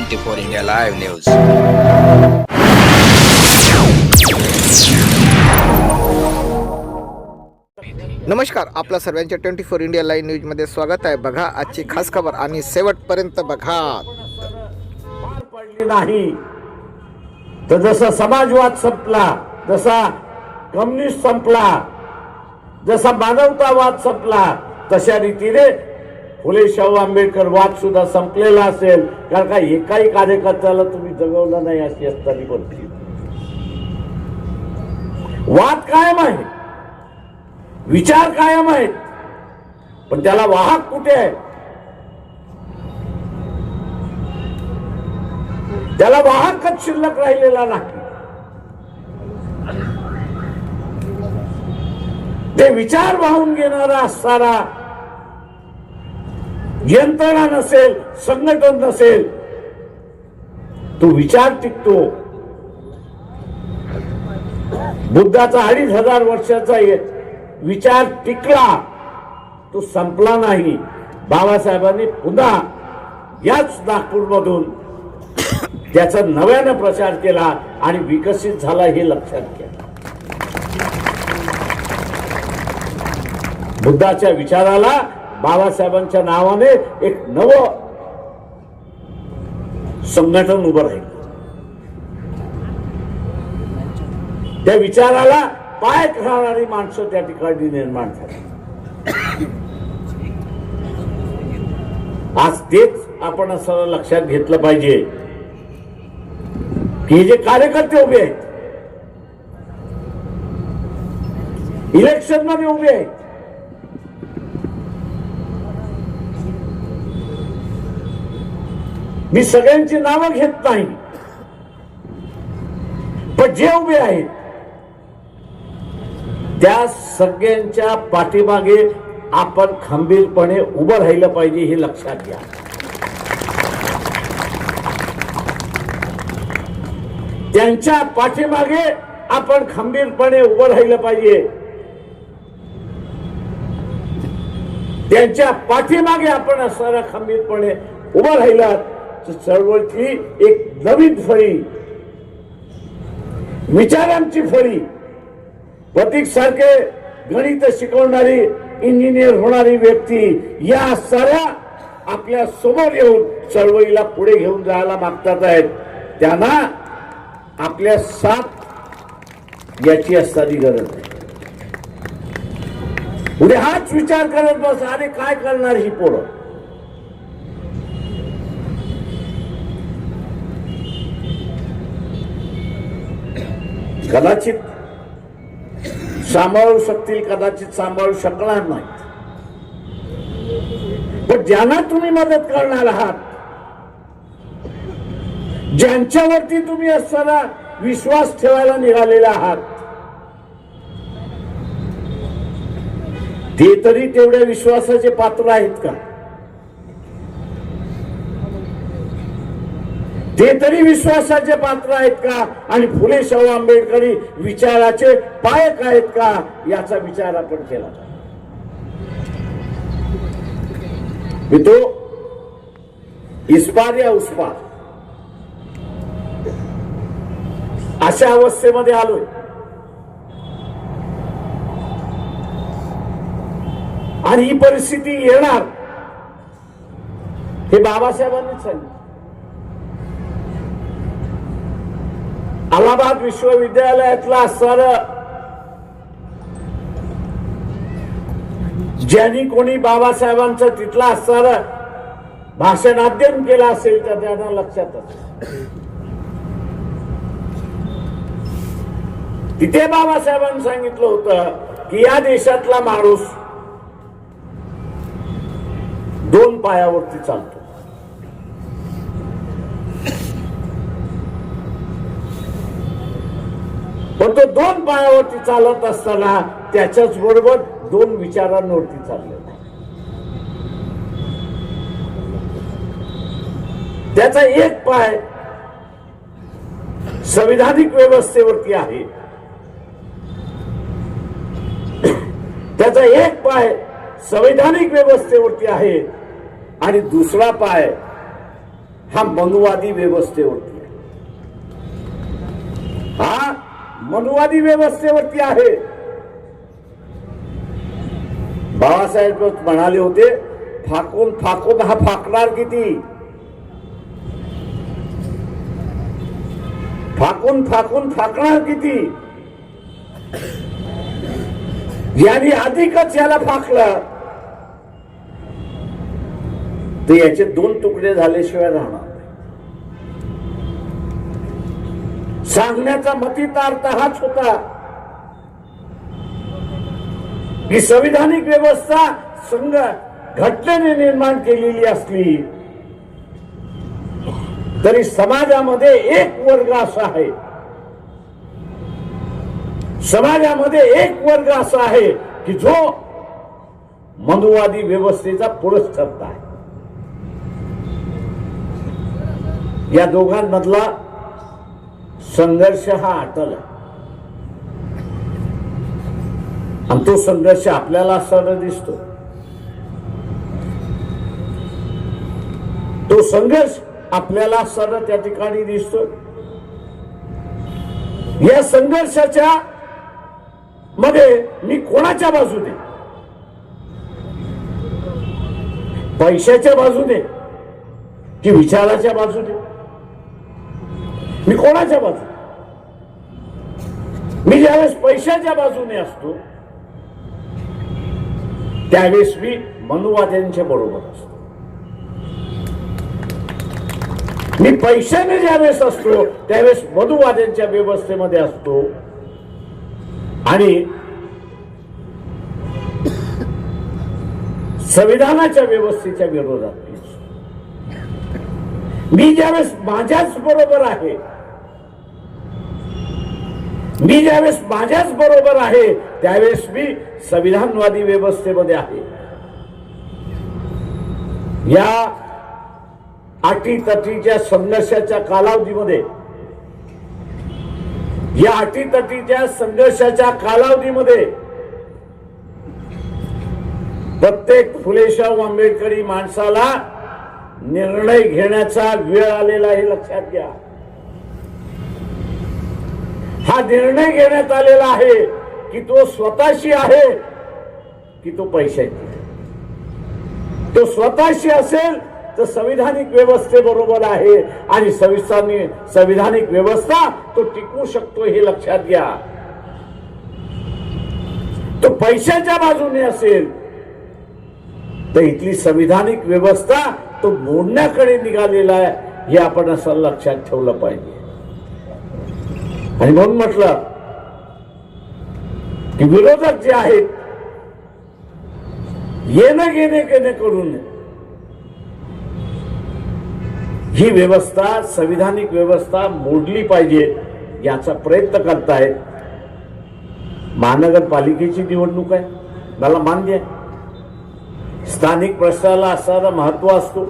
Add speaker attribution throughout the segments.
Speaker 1: 24 India Live News.
Speaker 2: नमस्कार, आपल्या सर्वांच्या 24 इंडिया लाईव्ह न्यूजमध्ये स्वागत आहे. बघा आजची खास खबर आणि शेवटपर्यंत बघा.
Speaker 3: पार पडली नाही तर जसा समाजवाद संपला, जसा कम्युनिस्ट संपला, जसा मानवतावाद संपला, तशा रीतीने फुले शाहू आंबेडकर वाद सुद्धा संपलेला असेल. कारण का एकाही कार्यकर्त्याला तुम्ही जगवलं नाही अशी असताना परिस्थिती. वाद कायम आहे, विचार कायम आहेत, पण त्याला वाहक कुठे आहे? त्याला वाहकच शिल्लक राहिलेला नाही. ते विचार वाहून घेणारा असणारा यंत्रणा नसेल, संघटन नसेल, तो विचार टिकतो. बुद्धाचा 2500 वर्षाचा विचार टिकला, तो संपला नाही. बाबासाहेबांनी पुन्हा याच नागपूरमधून त्याचा नव्याने प्रचार केला आणि विकसित झाला हे लक्षात घ्या. बुद्धाच्या विचाराला बाबासाहेबांच्या नावाने एक नवं संघटन उभं राहील. त्या विचाराला पाय घालणारी माणसं त्या ठिकाणी निर्माण झाली. आज तेच आपण असं लक्षात घेतलं पाहिजे की जे कार्यकर्ते उभे आहेत, इलेक्शन मध्ये उभे आहेत, मी सगळ्यांची नावं घेत नाही, पण जे उभे आहेत त्या सगळ्यांच्या पाठीमागे आपण खंबीरपणे उभं राहिलं पाहिजे हे लक्षात घ्या. त्यांच्या पाठीमागे आपण खंबीरपणे उभं राहिलं पाहिजे. त्यांच्या पाठीमागे आपण असणारा खंबीरपणे उभं राहिलात तर चळवळीची एक नवीन फळी, विचारांची फळी, प्रतीक सारखे गणित शिकवणारी, इंजिनियर होणारी व्यक्ती या साऱ्या आपल्या समोर येऊन चळवळीला पुढे घेऊन जायला मागतात आहेत. त्यांना आपल्या साथ याची असणारी गरज आहे. पुढे हाच विचार करत बस, अरे काय करणार ही पोरं? कदाचित सांभाळू शकतील, कदाचित सांभाळू शकणार नाहीत, पण ज्यांना तुम्ही मदत करणार आहात, ज्यांच्यावरती तुम्ही असताना विश्वास ठेवायला निघालेला आहात, ते तरी तेवढ्या विश्वासाचे पात्र आहेत का? ते तरी विश्वासाचे पात्र आहेत का? आणि फुले शाहू आंबेडकरी विचाराचे पायक आहेत का? याचा विचार आपण केला. मी तो इस पार या उस पार अशा अवस्थेमध्ये आलोय. आणि ही परिस्थिती येणार हे बाबासाहेबांनीच सांगितलं. अलाहाबाद विश्वविद्यालयातला असणारं ज्यांनी कोणी बाबासाहेबांचं तिथला असणारं भाषण अध्ययन केलं असेल तर त्यांना लक्षात असेल. तिथे बाबासाहेबांनी सांगितलं होतं की या देशातला माणूस 2 पायावरती चालतो. पण तो 2 पायावरती चालत असताना त्याच्याच बरोबर 2 विचारांवरती चाललेला. त्याचा एक पाय संविधानिक व्यवस्थेवरती आहे, त्याचा एक पाय संवैधानिक व्यवस्थेवरती आहे आणि दुसरा पाय हा मनुवादी व्यवस्थेवरती आहे. हा मनुवादी व्यवस्थेवरती आहे. बाळासाहेब म्हणाले होते, फाकून फाकून हा फाकणार किती, फाकून फाकून फाकणार किती. याने अधिकच याला फाकलं तर याचे दोन तुकडे झाल्याशिवाय राहणार. सांगण्याचा मतितार्थ हाच होता की संविधानिक व्यवस्था संघ घटनेने निर्माण केलेली असली तरी समाजामध्ये एक वर्ग असा आहे, समाजामध्ये एक वर्ग असा आहे की जो मनुवादी व्यवस्थेचा पुरस्कर्ता आहे. या दोघांमधला संघर्ष हा अटल आहे आणि तो संघर्ष आपल्याला सरळ दिसतो. तो संघर्ष आपल्याला सरळ त्या ठिकाणी दिसतो. या संघर्षाच्या मध्ये मी कोणाच्या बाजूने, पैशाच्या बाजूने की विचाराच्या बाजूने, मी कोणाच्या बाजूने. मी ज्यावेळेस पैशाच्या बाजूने असतो त्यावेळेस मी मनुवाद्यांच्या बरोबर असतो. मी पैशाने ज्यावेळेस असतो त्यावेळेस मनुवाद्यांच्या व्यवस्थेमध्ये असतो आणि संविधानाच्या व्यवस्थेच्या विरोधात मी ज्यावेळेस माझ्याच बरोबर आहे, मी ज्यावेळेस माझ्याच बरोबर आहे त्यावेळेस मी संविधानवादी व्यवस्थेमध्ये आहे. या अटीतटीच्या संघर्षाच्या कालावधीमध्ये, या अटीतटीच्या संघर्षाच्या कालावधीमध्ये प्रत्येक फुलेशाहू आंबेडकरी माणसाला निर्णय घेण्याचा वेळ आलेला आहे, लक्षात घ्या. हा निर्णय घेण्यात आलेला आहे की तो स्वतःशी आहे की तो पैशाची. तो स्वतःशी असेल तर संविधानिक व्यवस्थेबरोबर आहे आणि संविधानिक व्यवस्था तो टिकवू शकतो हे लक्षात घ्या. तो पैशाच्या बाजूने असेल तर इथली संविधानिक व्यवस्था तो मोडण्याकडे निघालेला आहे हे आपण असं लक्षात ठेवलं पाहिजे. आणि म्हणून म्हटलं की विरोधक जे आहेत येणं घेणे करून ही व्यवस्था, संविधानिक व्यवस्था मोडली पाहिजे याचा प्रयत्न करतायत. महानगरपालिकेची निवडणूक आहे, मला मान्य आहे. स्थानिक प्रश्नाला असणारं महत्व असतो,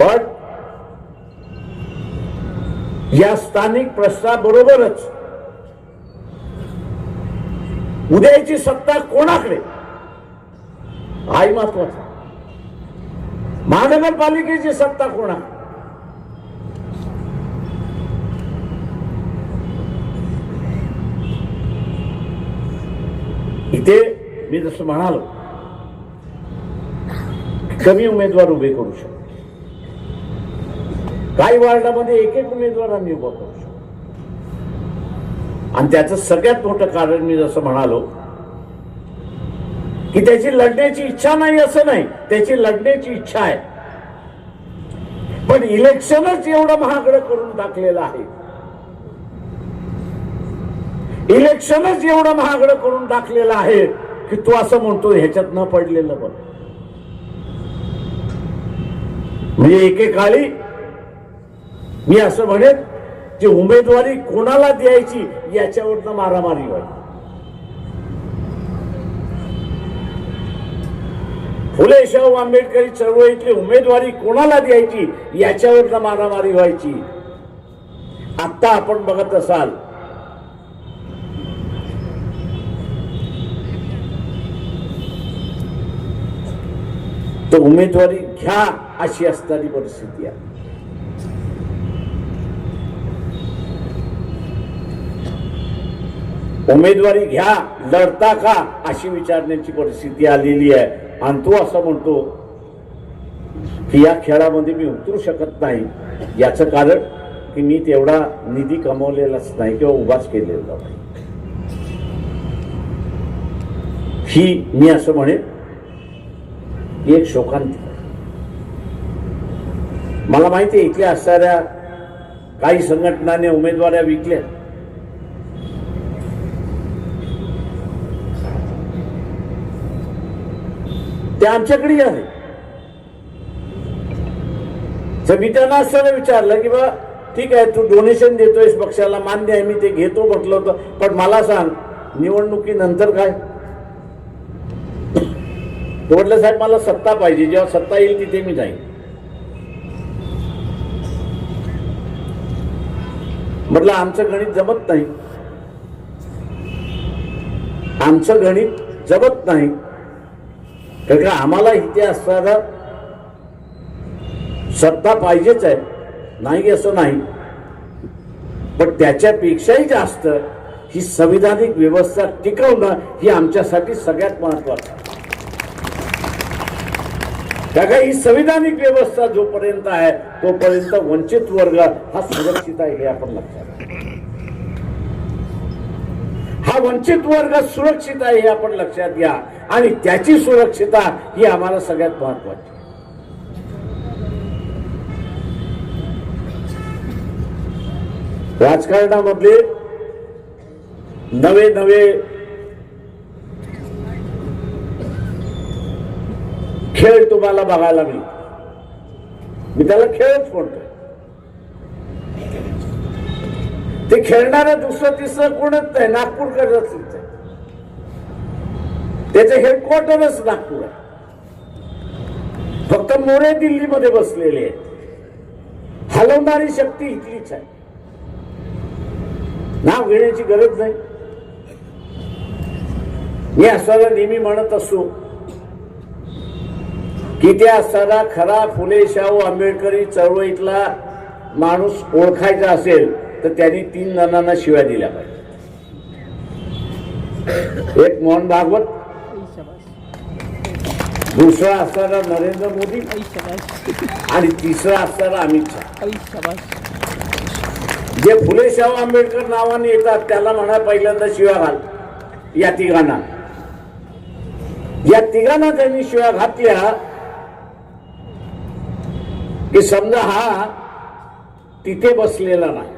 Speaker 3: पण या स्थानिक प्रश्नाबरोबरच उद्याची सत्ता कोणाकडे हाही महत्वाचा. महानगरपालिकेची सत्ता कोणा, इथे मी जसं म्हणालो कमी उमेदवार उभे करू शकतो. काही वार्डामध्ये एक उमेदवारांनी उभा करू शकतो. आणि त्याचं सगळ्यात मोठं कारण मी जसं म्हणालो की त्याची लढण्याची इच्छा नाही असं नाही, त्याची लढण्याची इच्छा आहे. पण इलेक्शनच एवढं महागडं करून टाकलेलं आहे, इलेक्शनच एवढं महागडं करून टाकलेलं आहे की तो असं म्हणतो ह्याच्यात न पडलेलं बरं. म्हणजे एकेकाळी मी असं म्हणेन की उमेदवारी कोणाला द्यायची याच्यावरनं मारामारी व्हायची. फुले शाहू आंबेडकरी चळवळीतली उमेदवारी कोणाला द्यायची याच्यावरनं मारामारी व्हायची. आता आपण बघत असाल तर उमेदवारी घ्या अशी असणारी परिस्थिती आहे. उमेदवारी घ्या, लढता का अशी विचारण्याची परिस्थिती आलेली आहे. आणि तो असं म्हणतो की या खेळामध्ये मी उतरू शकत नाही. याचं कारण की मी तेवढा निधी कमवलेलाच नाही किंवा उभाच केलेला नाही. ही मी असं म्हणेन एक शोकांतिक. मला माहिती आहे इथल्या असणाऱ्या काही संघटनांनी उमेदवाऱ्या विकल्या. ते आमच्याकडे आहे. तर मी त्यांना असं विचारलं की बा ठीक आहे, तू डोनेशन देतोयस पक्षाला, मान्य आहे, मी ते घेतो म्हटलं होतं, पण मला सांग निवडणुकीनंतर काय? तो म्हटलं साहेब मला सत्ता पाहिजे, जेव्हा सत्ता येईल तिथे मी जाईन. म्हटलं आमचं गणित जमत नाही, आमचं गणित जमत नाही. कारण का आम्हाला इथे असणारा सत्ता पाहिजेच आहे, नाही असं नाही, पण त्याच्यापेक्षाही जास्त ही संविधानिक व्यवस्था टिकवणं ही आमच्यासाठी सगळ्यात महत्वाचं आहे. कारण ही संविधानिक व्यवस्था जोपर्यंत आहे तोपर्यंत वंचित वर्ग हा सुरक्षित आहे हे आपण लक्षात घ्या. हा वंचित वर्ग सुरक्षित आहे हे आपण लक्षात घ्या आणि त्याची सुरक्षितता ही आम्हाला सगळ्यात महत्वाची. राजकारणामधले नवे नवे खेळ तुम्हाला बघायला मिळेल. मी त्याला खेळच म्हणतोय. ते खेळणारं दुसरं तिसरं कोणच नाही, नागपूरकरच आहे. त्याचे हेडक्वार्टरच नागपूर आहे. फक्त मोरे दिल्लीमध्ये बसलेले आहेत. हलवणारी शक्ती इथलीच आहे. नाव घेण्याची गरज नाही. मी असताना नेहमी म्हणत असतो की त्या असताना खरा फुले शाहू आंबेडकरी चळवळीतला माणूस ओळखायचा असेल तर त्यांनी 3 जणांना शिव्या दिल्या पाहिजे. एक मोहन भागवत, दुसरा असताना नरेंद्र मोदी आणि तिसरा असताना अमित शहा. जे फुले शाहू आंबेडकर नावाने येतात त्याला म्हणा पहिल्यांदा शिव्या घाल. या तिघांना त्यांनी शिव्या घातल्या की समजा हा तिथे बसलेला नाही.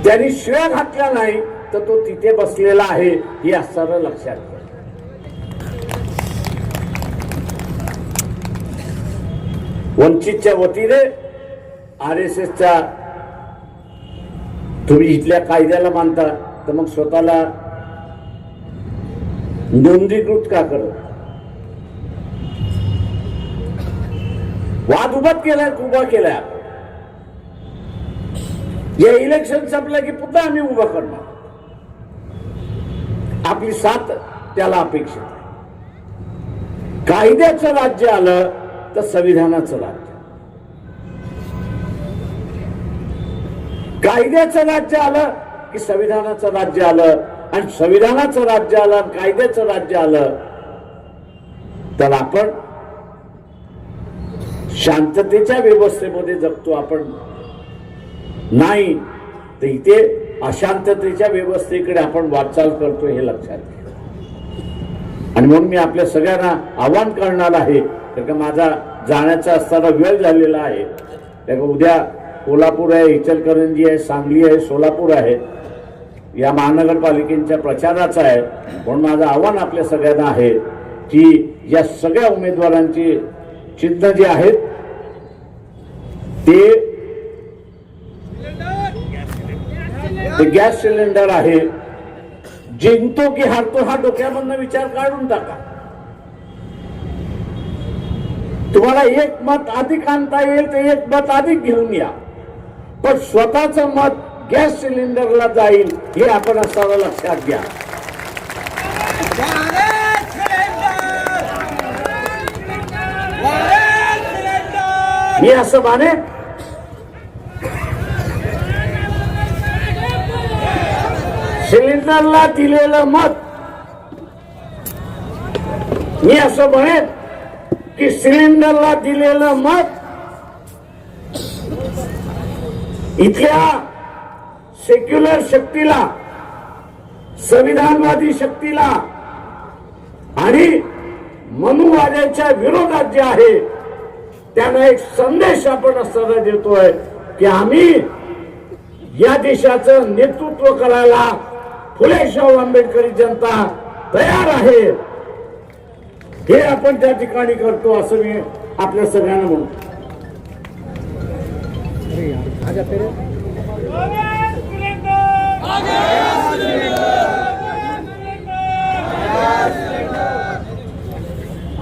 Speaker 3: त्यांनी शिव्या घातल्या नाही तर तो तिथे बसलेला आहे हे असताना लक्षात घ्या. वंचितच्या वतीने RSSच्या तुम्ही इथल्या कायद्याला मानता तर मग स्वतःला नोंदणीकृत का करत? वाद उभा केलाय. या इलेक्शन संपलं की पुन्हा आम्ही उभा करणार. आपली साथ त्याला अपेक्षित आहे. कायद्याचं राज्य आलं तर संविधानाचं राज्य. कायद्याचं राज्य आलं की संविधानाचं राज्य आलं आणि संविधानाचं राज्य आलं आणि कायद्याचं राज्य आलं तर आपण शांततेच्या व्यवस्थेमध्ये जगतो. आपण नाही तर इथे अशांततेच्या व्यवस्थेकडे आपण वाटचाल करतो हे लक्षात घ्या. आणि म्हणून मी आपल्या सगळ्यांना आवाहन करणार आहे कारण माझा जाण्याचा असताना वेळ झालेला आहे. कारण उद्या कोल्हापूर आहे, इचलकरंजी आहे, सांगली आहे, सोलापूर आहे, या महानगरपालिकेच्या प्रचाराचा आहे. म्हणून माझं आव्हान आपल्या सगळ्यांना आहे की या सगळ्या उमेदवारांची चिन्ह जे आहेत ते गॅस सिलेंडर आहे. जिंकतो की हारतो हा डोक्यामधनं विचार काढून टाका. तुम्हाला एक मत अधिक आणता येईल तर एक मत अधिक घेऊन या, पण स्वतःचं मत गॅस सिलेंडरला जाईल हे आपण असावं लक्षात घ्या. मी असं माने सिलेंडरला दिलेलं मत, मी असं म्हणेन की सिलेंडरला दिलेलं मत इथल्या सेक्युलर शक्तीला, संविधानवादी शक्तीला आणि मनुवाद्याच्या विरोधात जे आहे त्यांना एक संदेश आपण असताना देतोय की आम्ही या देशाचं नेतृत्व करायला फुले शाहू आंबेडकरी जनता तयार आहे, हे आपण त्या ठिकाणी करतो असं मी आपल्या सगळ्यांना म्हणतो.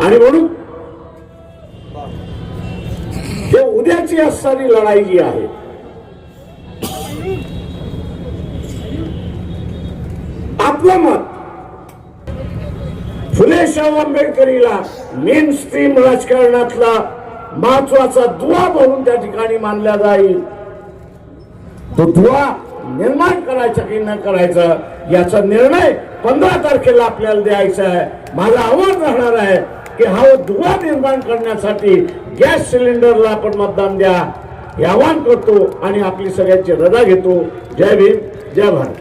Speaker 3: आणि म्हणून जे उद्याची असणारी लढाई जी आहे आपलं मत फुले शाहू आंबेडकरीला मेन स्ट्रीम राजकारणातला महत्वाचा दुवा म्हणून त्या ठिकाणी मानला जाईल. तो दुवा निर्माण करायचा की न करायचा याचा निर्णय 15 तारखेला आपल्याला द्यायचा आहे. माझं आव्हान राहणार आहे की हा दुवा निर्माण करण्यासाठी गॅस सिलेंडरला आपण मतदान द्या हे आवाहन करतो आणि आपली सगळ्यांची रजा घेतो. जय भीम, जय भारत.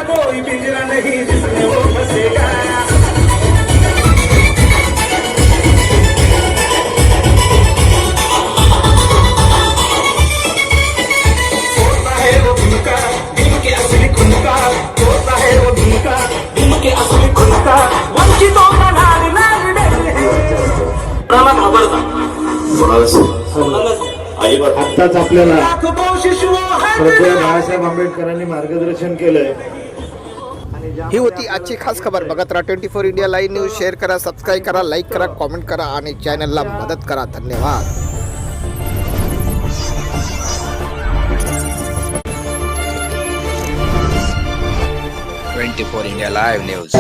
Speaker 1: कोई पिंजरा नहीं जिसमें वो फंसेगा. होता है वो भूखा दिल के असली खून का, होता है वो भूखा दिल के असली खून का. वंचितों का नाग नाग प्रमाण घाबरता
Speaker 3: आत्ताच आपल्याला
Speaker 1: लाखों शिशुओं
Speaker 3: श्रद्धेय बाळासाहेब आंबेडकरांनी मार्गदर्शन केलंय.
Speaker 2: ही होती आजची खास खबर. बघत राहा 24 इंडिया लाईव्ह न्यूज. शेअर करा, सबस्क्राईब करा, लाईक करा, कॉमेंट करा आणि चॅनलला मदत करा. धन्यवाद.
Speaker 4: 24 India Live News.